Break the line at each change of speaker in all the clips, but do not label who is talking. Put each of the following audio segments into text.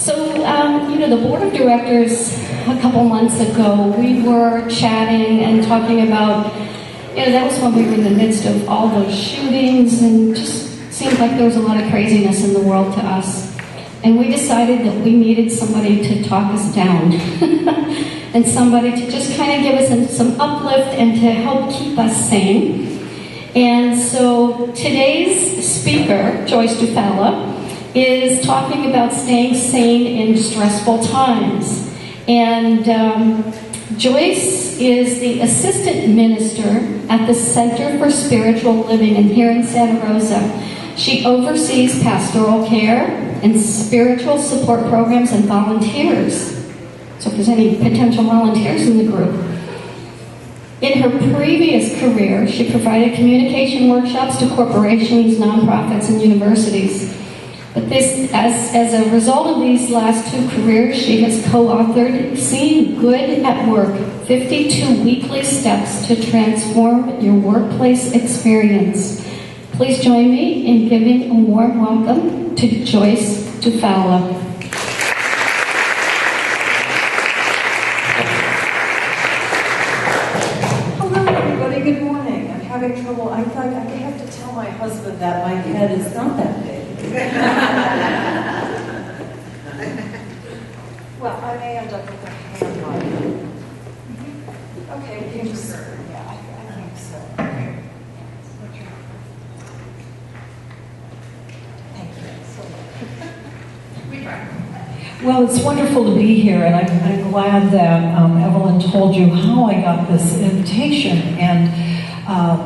The board of directors, a couple months ago, we were chatting and talking about, that was when we were in the midst of all those shootings, and just seemed like there was a lot of craziness in the world to us. And we decided that we needed somebody to talk us down and somebody to just kind of give us some uplift and to help keep us sane. And so today's speaker, Joyce Duffala, is talking about staying sane in stressful times. And Joyce is the assistant minister at the Center for Spiritual Living here in Santa Rosa. She oversees pastoral care and spiritual support programs and volunteers. So if there's any potential volunteers in the group. In her previous career, she provided communication workshops to corporations, nonprofits, and universities. But as a result of these last two careers, she has co-authored Seeing Good at Work, 52 Weekly Steps to Transform Your Workplace Experience. Please join me in giving a warm welcome to Joyce Duffala.
Hello, everybody. Good morning. I'm having trouble. I thought I have to tell my husband that my head is not that big. Well, I may end up with a hand line. Okay, you can just, yeah, I think so. Thank you so much. We try. Well, it's wonderful to be here, and I'm glad that Evelyn told you how I got this invitation, and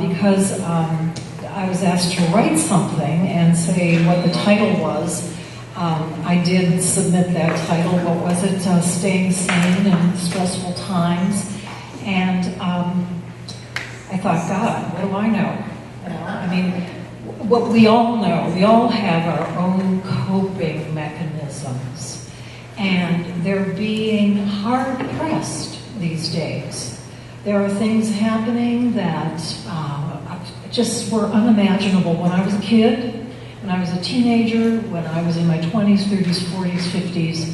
because I was asked to write something and say what the title was. I did submit that title. What was it? Staying Sane in Stressful Times. And I thought, God, what do I know? I mean, what we all know, we all have our own coping mechanisms. And they're being hard-pressed these days. There are things happening that just were unimaginable when I was a kid, when I was a teenager, when I was in my 20s, 30s, 40s, 50s.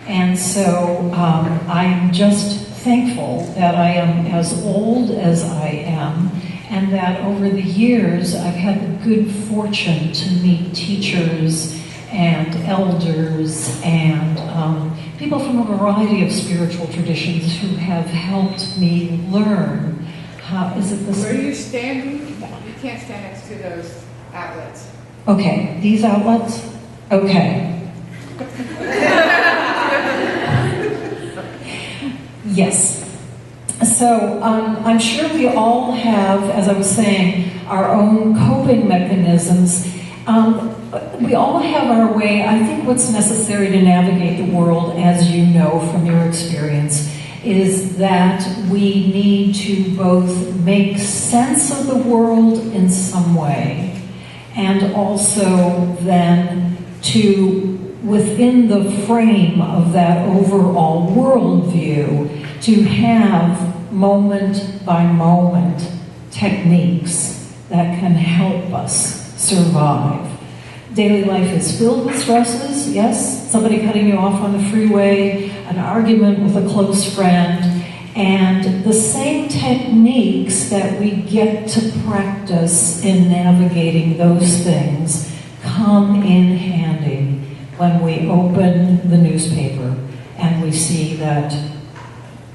And so I'm just thankful that I am as old as I am, and that over the years I've had the good fortune to meet teachers and elders and people from a variety of spiritual traditions who have helped me learn how, is it this?
Where you're standing, you can't stand next to those outlets.
Okay, these outlets? Okay. Yes. So I'm sure we all have, as I was saying, our own coping mechanisms. We all have our way. I think what's necessary to navigate the world, as you know from your experience, is that we need to both make sense of the world in some way, and also then to, within the frame of that overall worldview, to have moment-by-moment techniques that can help us survive. Daily life is filled with stresses, yes, somebody cutting you off on the freeway, an argument with a close friend, and the same techniques that we get to practice in navigating those things come in handy when we open the newspaper and we see that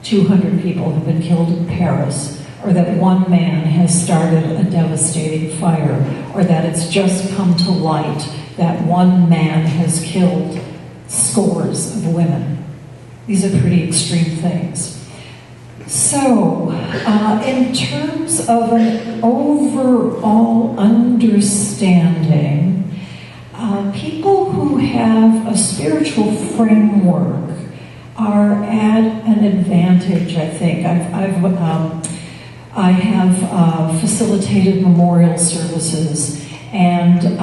200 people have been killed in Paris, or that one man has started a devastating fire, or that it's just come to light that one man has killed scores of women. These are pretty extreme things. So, in terms of an overall understanding, people who have a spiritual framework are at an advantage, I think. I have facilitated memorial services, and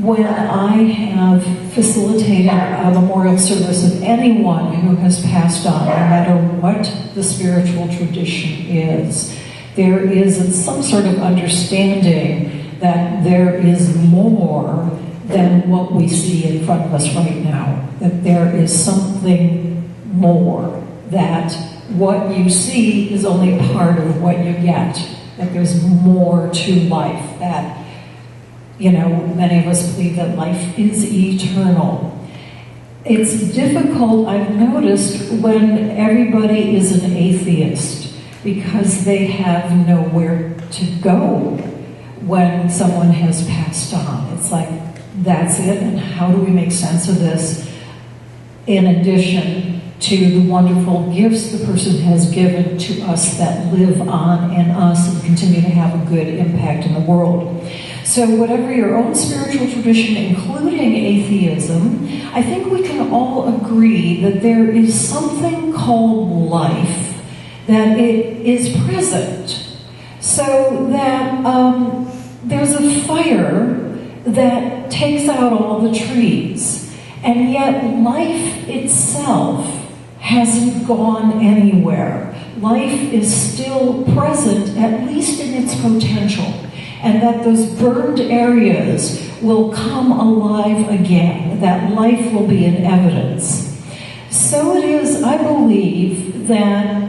when I have facilitated a memorial service of anyone who has passed on, no matter what the spiritual tradition is, there is some sort of understanding that there is more than what we see in front of us right now. That there is something more, that what you see is only a part of what you get, that there's more to life, that, many of us believe that life is eternal. It's difficult, I've noticed, when everybody is an atheist, because they have nowhere to go when someone has passed on. It's like, that's it, and how do we make sense of this, in addition to the wonderful gifts the person has given to us that live on in us and continue to have a good impact in the world. So whatever your own spiritual tradition, including atheism, I think we can all agree that there is something called life, that it is present. So that there's a fire that takes out all the trees, and yet life itself hasn't gone anywhere. Life is still present, at least in its potential, and that those burned areas will come alive again, that life will be in evidence. So it is, I believe, that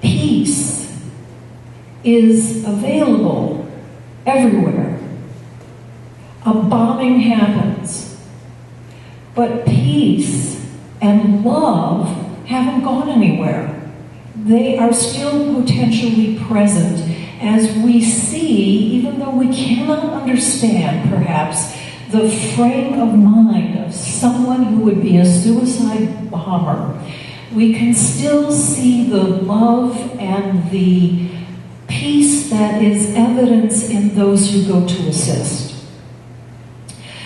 peace is available everywhere. A bombing happens, but peace and love haven't gone anywhere. They are still potentially present as we see, even though we cannot understand, perhaps, the frame of mind of someone who would be a suicide bomber. We can still see the love and the peace that is evidence in those who go to assist.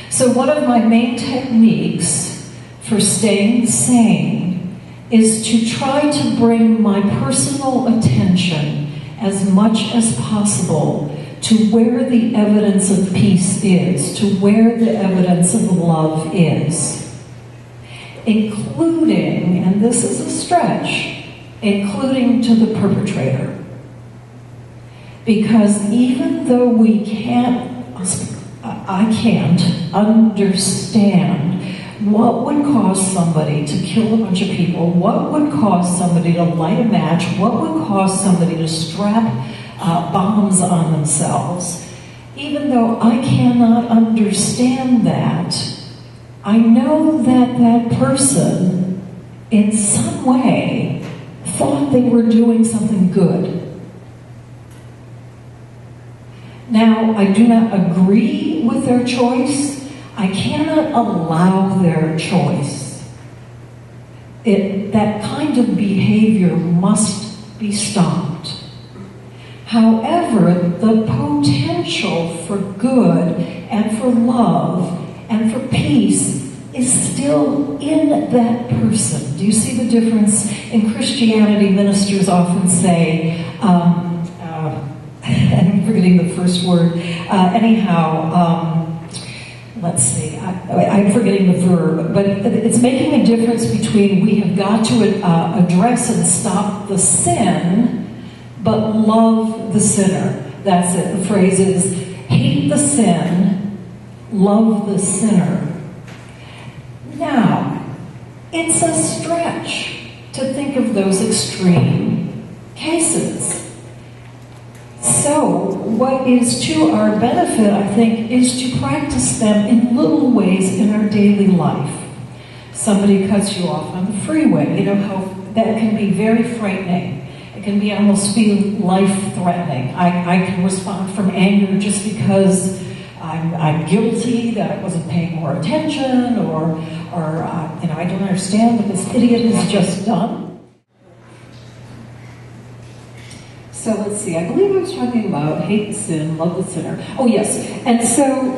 So one of my main techniques for staying sane is to try to bring my personal attention as much as possible to where the evidence of peace is, to where the evidence of love is. Including, and this is a stretch, including to the perpetrator. Because even though I can't understand what would cause somebody to kill a bunch of people, what would cause somebody to light a match, what would cause somebody to strap bombs on themselves. Even though I cannot understand that, I know that that person, in some way, thought they were doing something good. Now, I do not agree with their choice. I cannot allow their choice. That kind of behavior must be stopped. However, the potential for good and for love and for peace is still in that person. Do you see the difference? In Christianity, ministers often say, I'm forgetting the first word. Let's see, I'm forgetting the verb, but it's making a difference between we have got to address and stop the sin, but love the sinner. That's it. The phrase is, hate the sin, love the sinner. Now, it's a stretch to think of those extreme cases. So, what is to our benefit, I think, is to practice them in little ways in our daily life. Somebody cuts you off on the freeway. You know how that can be very frightening. It can be almost feel life-threatening. I can respond from anger just because I'm guilty that I wasn't paying more attention, or I don't understand what this idiot has just done. So let's see, I believe I was talking about hate the sin, love the sinner. Oh yes, and so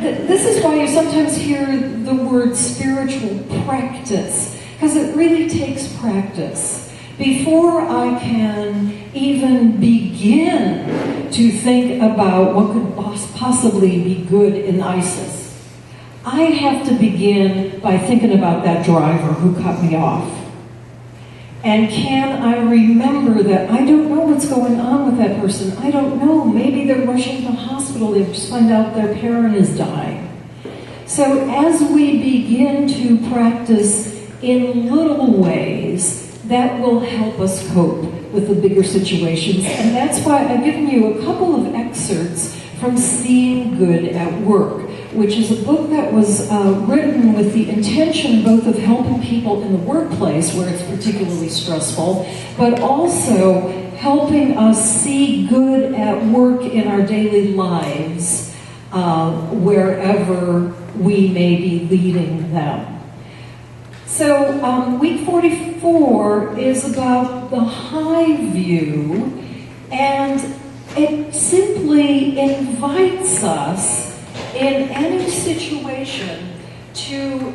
this is why you sometimes hear the word spiritual practice, because it really takes practice. Before I can even begin to think about what could possibly be good in ISIS, I have to begin by thinking about that driver who cut me off. And can I remember that I don't know what's going on with that person? person? I don't know. Maybe they're rushing to the hospital. They just find out their parent is dying. So as we begin to practice in little ways, that will help us cope with the bigger situations. And that's why I've given you a couple of excerpts from Seeing Good at Work, which is a book that was written with the intention both of helping people in the workplace where it's particularly stressful, but also helping us see good at work in our daily lives, wherever we may be leading them. So week 44 is about the high view, and it simply invites us in any situation to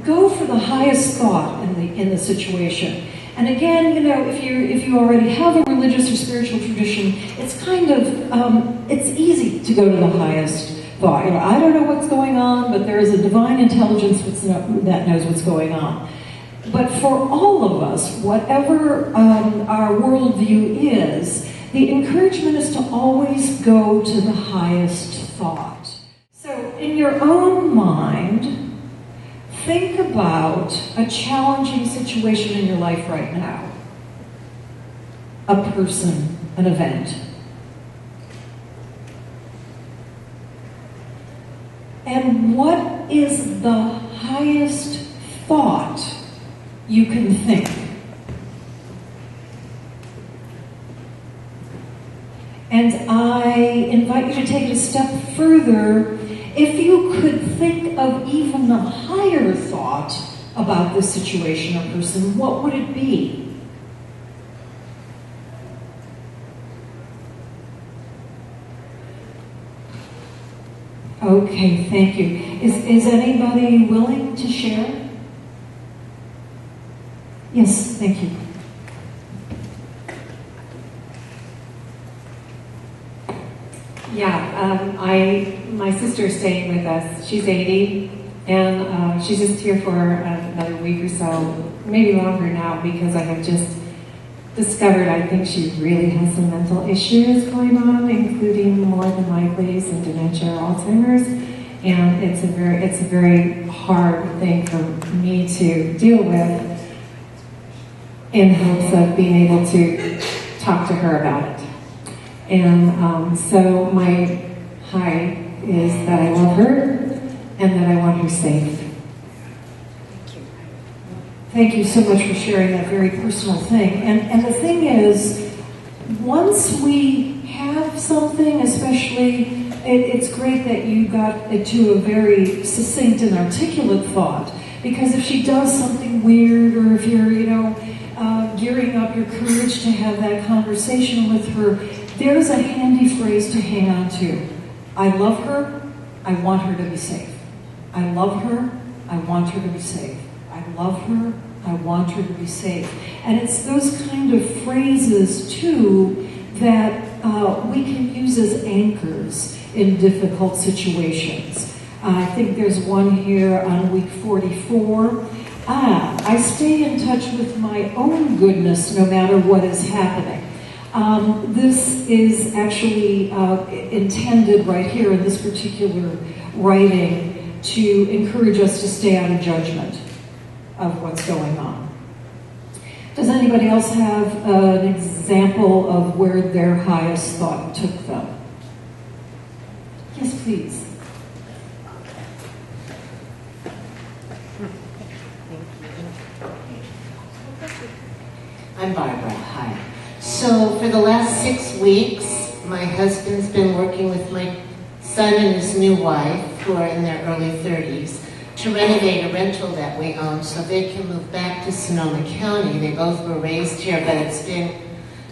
go for the highest thought in the situation. And again, you know, if you already have a religious or spiritual tradition, it's kind of it's easy to go to the highest thought. You know, I don't know what's going on, but there is a divine intelligence that knows what's going on. But for all of us, whatever our worldview is, the encouragement is to always go to the highest thought. So in your own mind, think about a challenging situation in your life right now. A person, an event. And what is the highest thought you can think? And I invite you to take it a step further. If you could think of even a higher thought about this situation or person, what would it be? Okay, thank you. Is anybody willing to share? Yes, thank you.
Yeah, my sister's staying with us. She's 80, and she's just here for another week or so, maybe longer now, because I have just discovered I think she really has some mental issues going on, including more than likely some dementia or Alzheimer's, and it's a very hard thing for me to deal with, in hopes of being able to talk to her about it. And so my high is that I love her and that I want her safe. Thank you so much for sharing that very personal thing. And the thing is, once we have something, especially, it's great that you got it to a very succinct and articulate thought, because if she does something weird, or if you're, gearing up your courage to have that conversation with her, there's a handy phrase to hang on to. I love her, I want her to be safe. I love her, I want her to be safe. I love her, I want her to be safe. And it's those kind of phrases, too, that we can use as anchors in difficult situations. I think there's one here on week 44. I stay in touch with my own goodness no matter what is happening. This is actually intended right here in this particular writing to encourage us to stay out of judgment of what's going on. Does anybody else have an example of where their highest thought took them? Yes, please.
I'm Barbara. Hi. So for the last 6 weeks, my husband's been working with my son and his new wife, who are in their early 30s, to renovate a rental that we own so they can move back to Sonoma County. They both were raised here, but it's been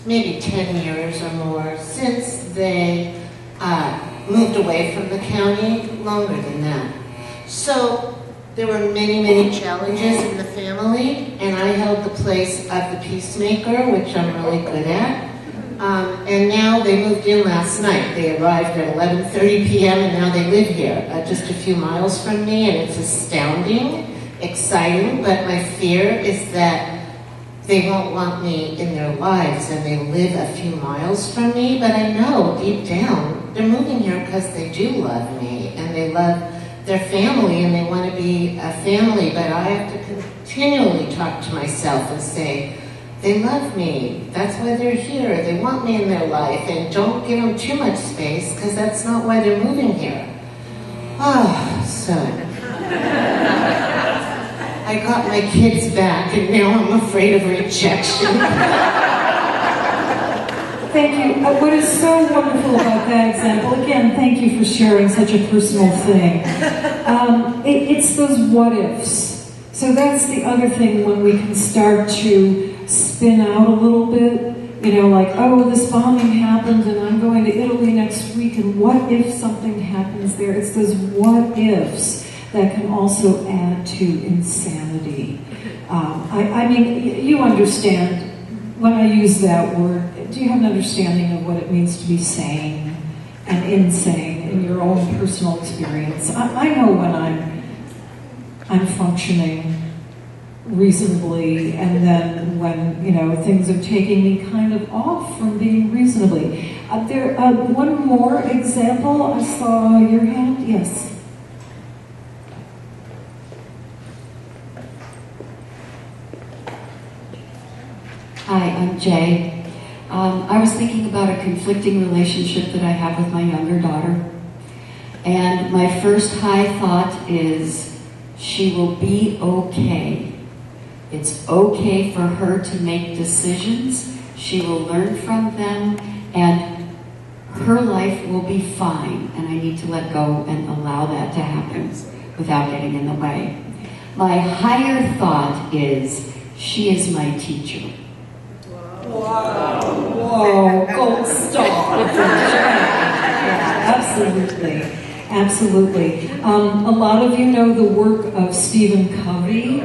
maybe 10 years or more since they moved away from the county, longer than that. So there were many, many challenges in the family, and I held the place of the peacemaker, which I'm really good at. And now they moved in last night. They arrived at 11:30 p.m. and now they live here, just a few miles from me, and it's astounding, exciting, but my fear is that they won't want me in their lives and they live a few miles from me, but I know deep down they're moving here because they do love me and they love their family and they want to be a family, but I have to continually talk to myself and say, they love me, that's why they're here, they want me in their life, and don't give them too much space because that's not why they're moving here. So I got my kids back and now I'm afraid of rejection.
Thank you. What is so wonderful about that example, again, thank you for sharing such a personal thing. It's those what ifs. So that's the other thing when we can start to spin out a little bit, you know, like, oh, this bombing happened and I'm going to Italy next week, and what if something happens there? It's those what ifs that can also add to insanity. I mean, you understand when I use that word. Do you have an understanding of what it means to be sane and insane in your own personal experience? I know when I'm functioning reasonably, and then when, you know, things are taking me kind of off from being reasonably. One more example. I saw your hand. Yes.
Hi, I'm Jay. I was thinking about a conflicting relationship that I have with my younger daughter. And my first high thought is, she will be okay. It's okay for her to make decisions. She will learn from them, and her life will be fine. And I need to let go and allow that to happen without getting in the way. My higher thought is, she is my teacher.
Whoa, gold star. Yeah, absolutely. Absolutely. A lot of you know the work of Stephen Covey.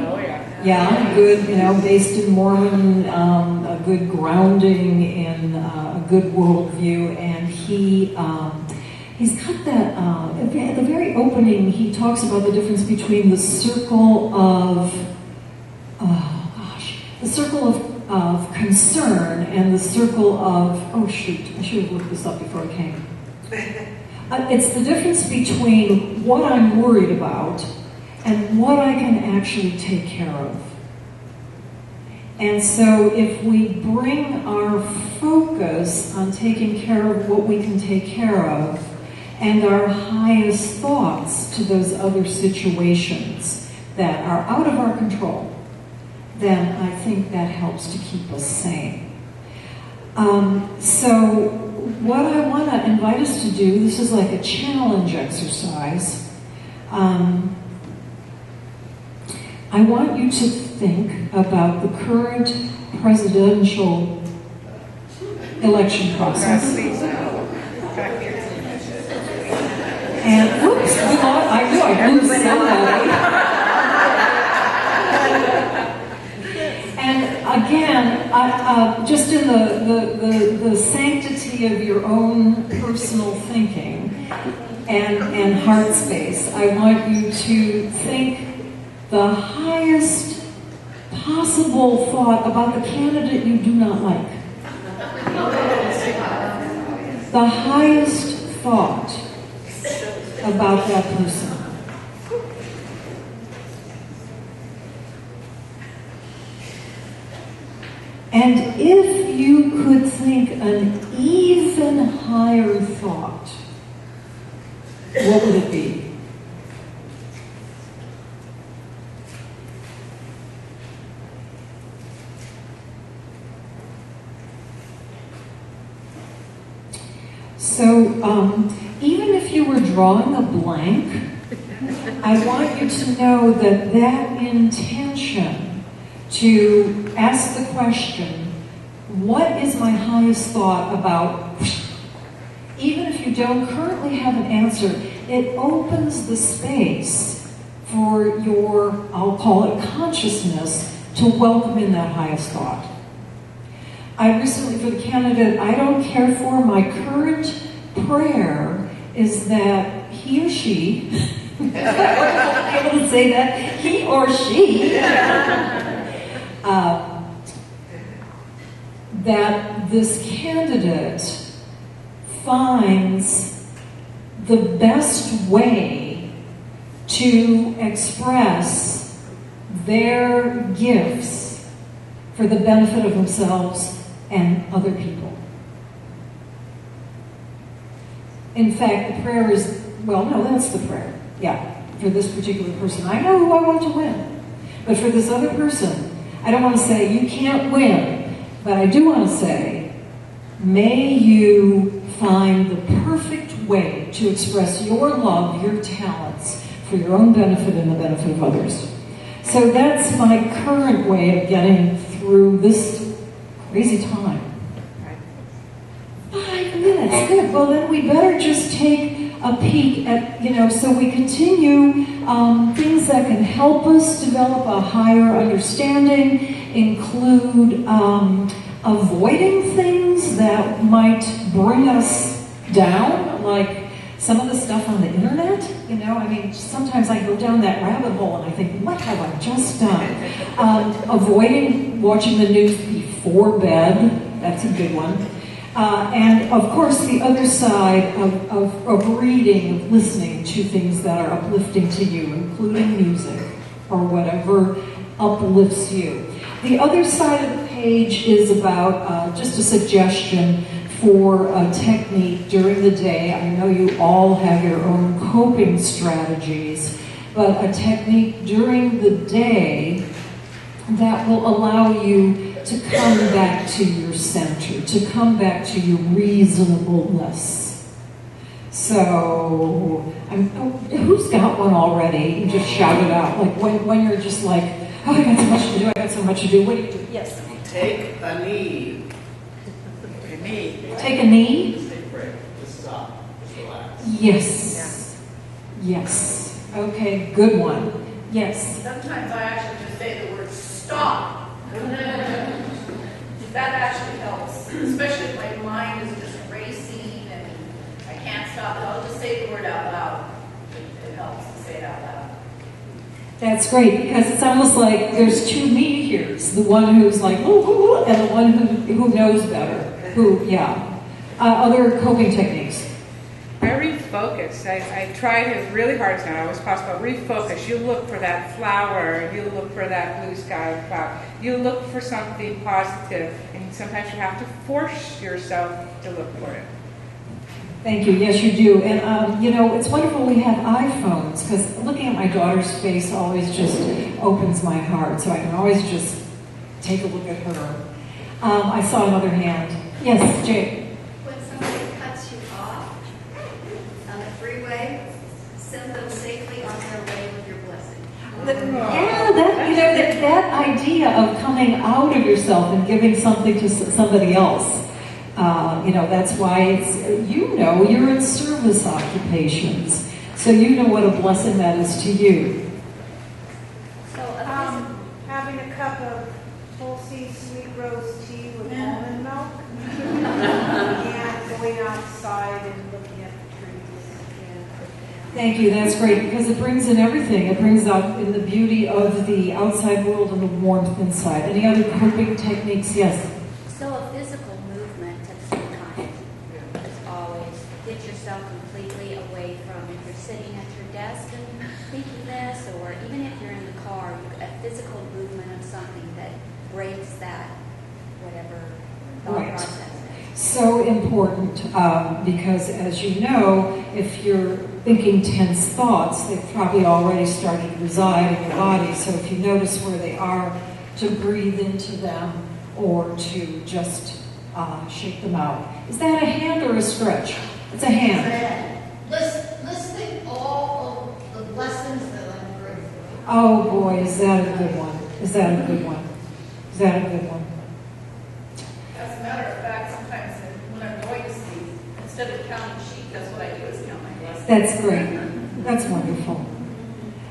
Yeah, good, you know, based in Mormon, a good grounding in a good worldview, and he's got that, at the very opening, he talks about the difference between the circle of, the circle of concern and the circle of, oh shoot, I should have looked this up before I came. It's the difference between what I'm worried about and what I can actually take care of. And so if we bring our focus on taking care of what we can take care of and our highest thoughts to those other situations that are out of our control, then I think that helps to keep us sane. So what I want to invite us to do, this is like a challenge exercise. I want you to think about the current presidential election process. And whoops, I knew I'd lose somebody. And again, just in the sanctity of your own personal thinking and heart space, I want you to think the highest possible thought about the candidate you do not like. The highest thought about that person. And if you could think an even higher thought, what would it be? So, even if you were drawing a blank, I want you to know that that intention to ask the question, what is my highest thought about, even if you don't currently have an answer, it opens the space for your, I'll call it consciousness, to welcome in that highest thought. I recently, for the candidate I don't care for, my current prayer is that he or she, able to say that, he or she,
that this candidate finds the best way to express their gifts for the benefit of themselves and other people. In fact, the prayer is, well, no, that's the prayer. Yeah, for this particular person. I know who I want to win. But for this other person, I don't want to say, you can't win. But I do want to say, may you find the perfect way to express your love, your talents, for your own benefit and the benefit of others. So that's my current way of getting through this crazy time. 5 minutes, good. Well, then we better just take a peek at, so we continue things that can help us develop a higher understanding, include avoiding things that might bring us down, like some of the stuff on the internet. Sometimes I go down that rabbit hole and I think, what have I just done? Avoiding watching the news before bed, that's a good one. And of course, the other side of reading, of listening to things that are uplifting to you, including music or whatever uplifts you. The other side of the page is about just a suggestion for a technique during the day. I know you all have your own coping strategies, but a technique during the day that will allow you to come back to your center, to come back to your reasonableness. So, who's got one already? You just shout it out. Like when you're just like, oh, I got so much to do, I got so much to do. What do you do? Yes?
Take a knee.
A knee.
Take a knee?
Just take a break. Just stop. Just relax.
Yes. Yes. Okay, good one. Yes.
Sometimes I actually just say the word stop. That actually helps, especially if my mind is just racing and I can't stop. I'll just say the word out loud. It helps to say it out loud.
That's great, because it's almost like there's two me here's. The one who's like, ooh, ooh, ooh, and the one who knows better. Other coping techniques.
I refocus. I try as really hard as I always possible. Refocus. You look for that flower. You look for that blue sky cloud. You look for something positive, and sometimes you have to force yourself to look for it.
Thank you. Yes, you do. And, it's wonderful we have iPhones, because looking at my daughter's face always just opens my heart, so I can always just take a look at her. I saw another hand. Yes, Jay.
When somebody cuts you off on the freeway, send them safely on their way with your blessing.
Yeah, that idea of coming out of yourself and giving something to somebody else. That's why it's, you're in service occupations. So you know what a blessing that is to you.
So
having a cup of Tulsi sweet rose tea with almond milk and going outside and looking at the trees.
Thank you, that's great, because it brings in everything. It brings out in the beauty of the outside world and the warmth inside. Any other coping techniques? Yes?
So a physical movement at the same time is always get yourself completely away from, if you're sitting at your desk and thinking this, or even if you're in the car, a physical movement of something that breaks that whatever thought
Right.
process.
So important, because as you know, if you're thinking tense thoughts, they've probably already started to reside in your body. So if you notice where they are, to breathe into them or to just shake them out. Is that a hand or a stretch? It's a hand.
Listing all of the blessings that I'm grateful for.
Oh boy, is that a good one? Is that a good one? Is that a good one?
As a matter of fact, sometimes when I'm going to sleep, instead of counting sheep, that's what I do is count my blessings.
That's great. That's wonderful.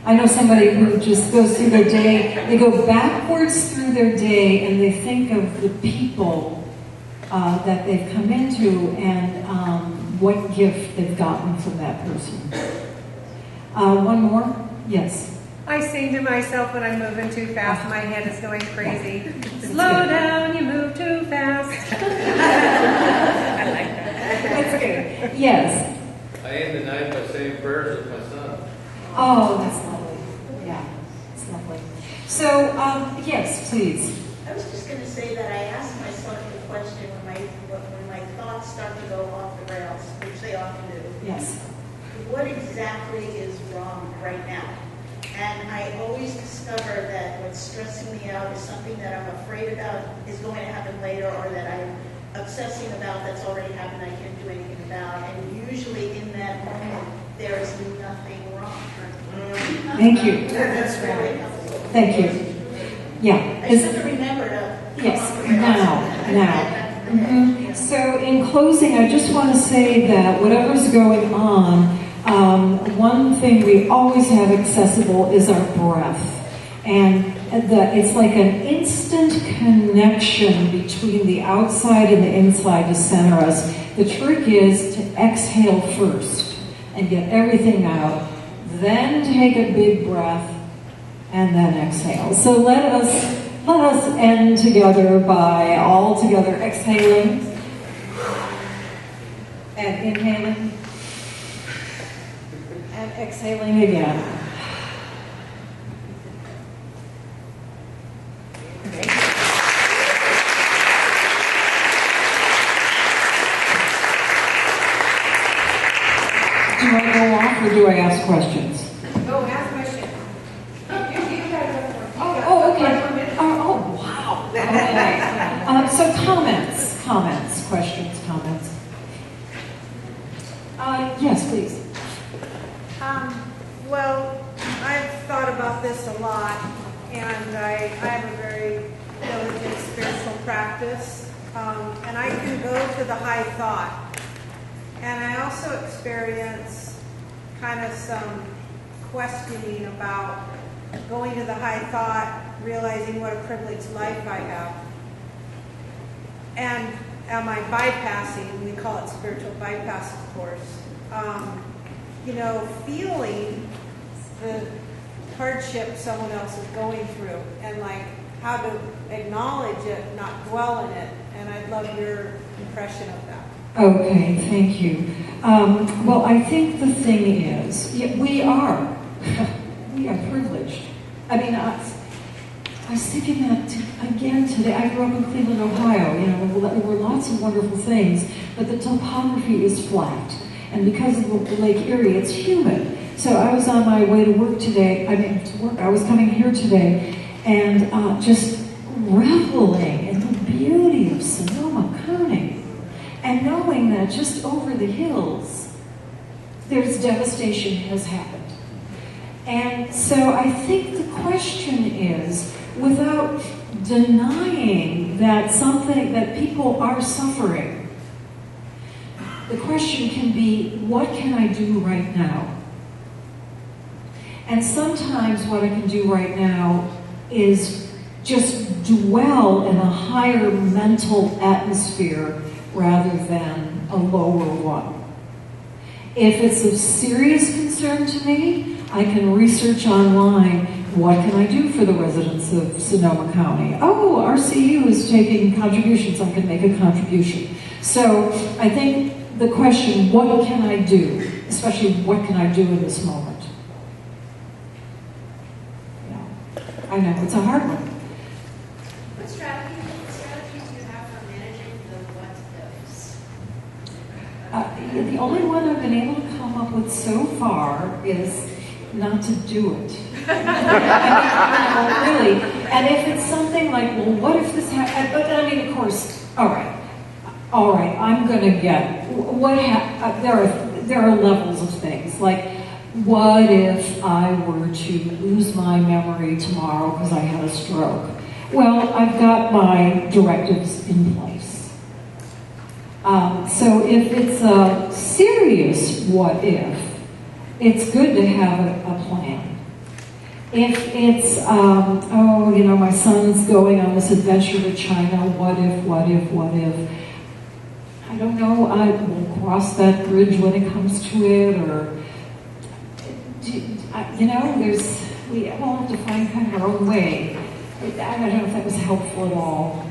I know somebody who just goes through their day, they go backwards through their day and they think of the people that they've come into and what gift they've gotten from that person. One more? Yes.
I sing to myself when I'm moving too fast. My head is going crazy. Slow down, you move too fast. I like that.
That's good. Yes.
I end the night by saying prayers with my son.
Oh, that's lovely. Yeah, it's lovely. So, yes, please.
I was just going to say that I asked myself the question when my thoughts start to go off the rails, which they often do.
Yes.
What exactly is wrong right now? And I always discover that what's stressing me out is something that I'm afraid about is going to happen later, or that I'm obsessing about that's already happened I can't do anything about. And usually in that moment, there is nothing wrong.
Thank you.
That's really helpful.
Thank you. Yeah.
I just have to remember to...
Yes, now. Mm-hmm. So in closing, I just want to say that whatever's going on, one thing we always have accessible is our breath. And it's like an instant connection between the outside and the inside to center us. The trick is to exhale first and get everything out, then take a big breath, and then exhale. So let us end together by all together exhaling and inhaling and exhaling again. Do I go off or do I ask questions?
Oh, ask question.
Oh, okay. Oh, wow. Okay. So comments, questions, comments. Yes, please.
Well, I've thought about this a lot, and I have a very diligent spiritual practice, and I can go to the high thought. And I also experience kind of some questioning about going to the high thought, realizing what a privileged life I have. And am I bypassing? We call it spiritual bypass, of course. Feeling the hardship someone else is going through, and like how to acknowledge it, not dwell in it. And I'd love your impression of that.
Okay, thank you. Well, I think the thing is, we are privileged. I mean, I was thinking that again today. I grew up in Cleveland, Ohio. There were lots of wonderful things, but the topography is flat. And because of the Lake Erie, it's humid. So I was on my way to work today. I was coming here today, and just reveling in the beauty of Sonoma County. And knowing that just over the hills, there's devastation has happened. And so I think the question is, without denying that people are suffering, the question can be, what can I do right now? And sometimes what I can do right now is just dwell in a higher mental atmosphere rather than a lower one. If it's of serious concern to me, I can research online, what can I do for the residents of Sonoma County? Oh, RCU is taking contributions, I can make a contribution. So I think the question, what can I do? Especially, what can I do in this moment? Yeah. I know, it's a hard one.
What strategies do you have for managing the what ifs?
The only one I've been able to come up with so far is not to do it. Really. And if it's something like, well, what if this happens? But I mean, of course, all right, I'm going to get, there are levels of things. Like, what if I were to lose my memory tomorrow because I had a stroke? Well, I've got my directives in place. So if it's a serious what if, it's good to have a plan. If it's, my son's going on this adventure to China, what if? I don't know, I will cross that bridge when it comes to it, or, we all have to find kind of our own way. I don't know if that was helpful at all.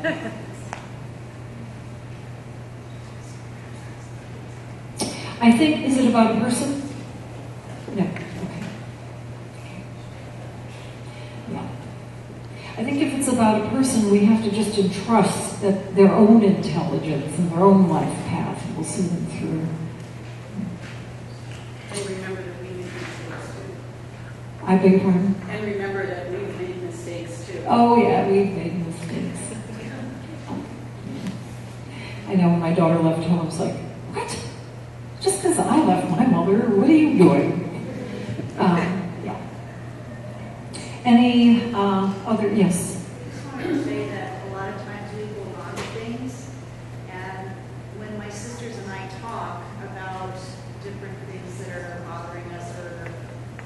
I think, is it about a person? No. Okay. Yeah. I think if it's about a person, we have to just entrust that their own intelligence and their own life path will see them through.
And remember that we make mistakes too.
I beg your pardon?
And remember that we've made mistakes too.
Oh yeah, we've made mistakes. I know when my daughter left home, I was like, what? Just because I left my mother, what are you doing? Yeah. Any other, yes?
I just wanted to say that a lot of times we hold on to things, and when my sisters and I talk about different things that are bothering us or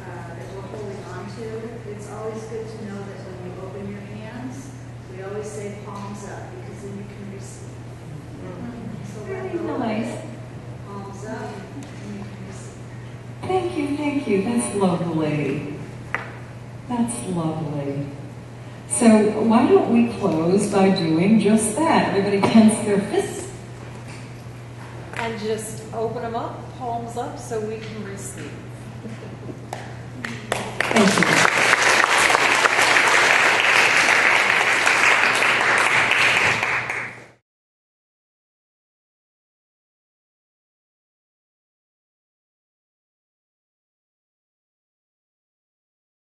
that we're holding on to, it's always good to know that when you open your hands, we always say palms up, because then you can receive. So
Very
let go.
nice.
Palms up, and you can receive.
Thank you. That's lovely. That's lovely. So why don't we close by doing just that? Everybody tense their fists.
And just open them up, palms up, so we can receive.